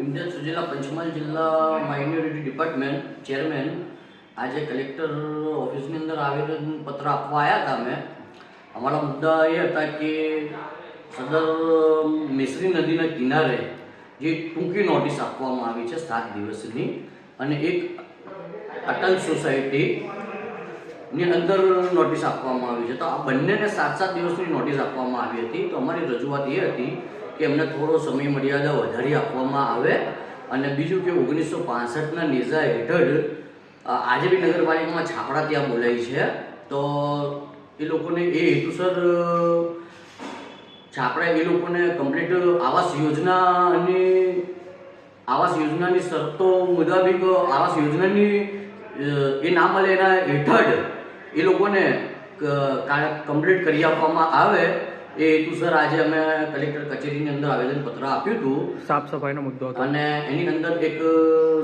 વિંધ્યાચલ જિલ્લા પંચમહાલ જિલ્લા minority department chairman આજે કલેક્ટર ઓફિસની અંદર આવેદનપત્ર આપવા આવ્યા હતા. અમે અમારા મુદ્દા એ હતા કે સદર મિસરી નદીના કિનારે જે ટૂંકી નોટિસ આપવામાં આવી છે 7 દિવસની, અને એક અટલ સોસાયટીની અંદર નોટિસ આપવામાં આવી છે. તો આ બંનેને 7-7 દિવસની નોટિસ આપવામાં આવી હતી. તો અમારી રજૂઆત એ હતી કે એમને થોડો સમય મર્યાદા વધારી આપવામાં આવે, અને બીજું કે 1965ના નેઝા હેઠળ આજે બી નગરપાલિકામાં છાપડા ત્યાં બોલાય છે. તો એ લોકોને એ હેતુસર છાપડા એ લોકોને કમ્પ્લીટ આવાસ યોજનાની શરતો મુતાબિક આવાસ યોજનાની એ ના મળે એના હેઠળ એ લોકોને કમ્પ્લીટ કરી આપવામાં આવે એ હેતુસર આજે અમે કલેક્ટર કચેરીની અંદર આવેદનપત્ર આપ્યું હતું. સાફ સફાઈનો મુદ્દો હતો અને એની અંદર એક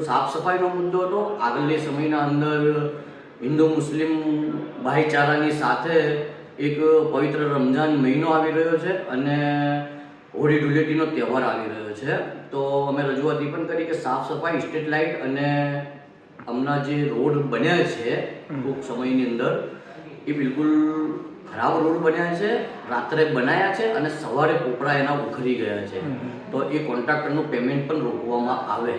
સાફ સફાઈનો મુદ્દો હતો. આગળની સમયના અંદર હિન્દુ મુસ્લિમ ભાઈચારાની સાથે એક પવિત્ર રમઝાન મહિનો આવી રહ્યો છે અને હોળી ધૂળેટીનો તહેવાર આવી રહ્યો છે. તો અમે રજૂઆત એ પણ કરી કે સાફ સફાઈ, સ્ટ્રીટ લાઇટ અને હમણાં જે રોડ બન્યા છે ટૂંક સમયની અંદર એ બિલકુલ ખરાબ રોડ બન્યા છે, રાત્રે બનાવ્યા છે અને સવારે પોપડા એના ઉખડી ગયા છે. તો એ કોન્ટ્રાક્ટરનું પેમેન્ટ પણ રોકવામાં આવે.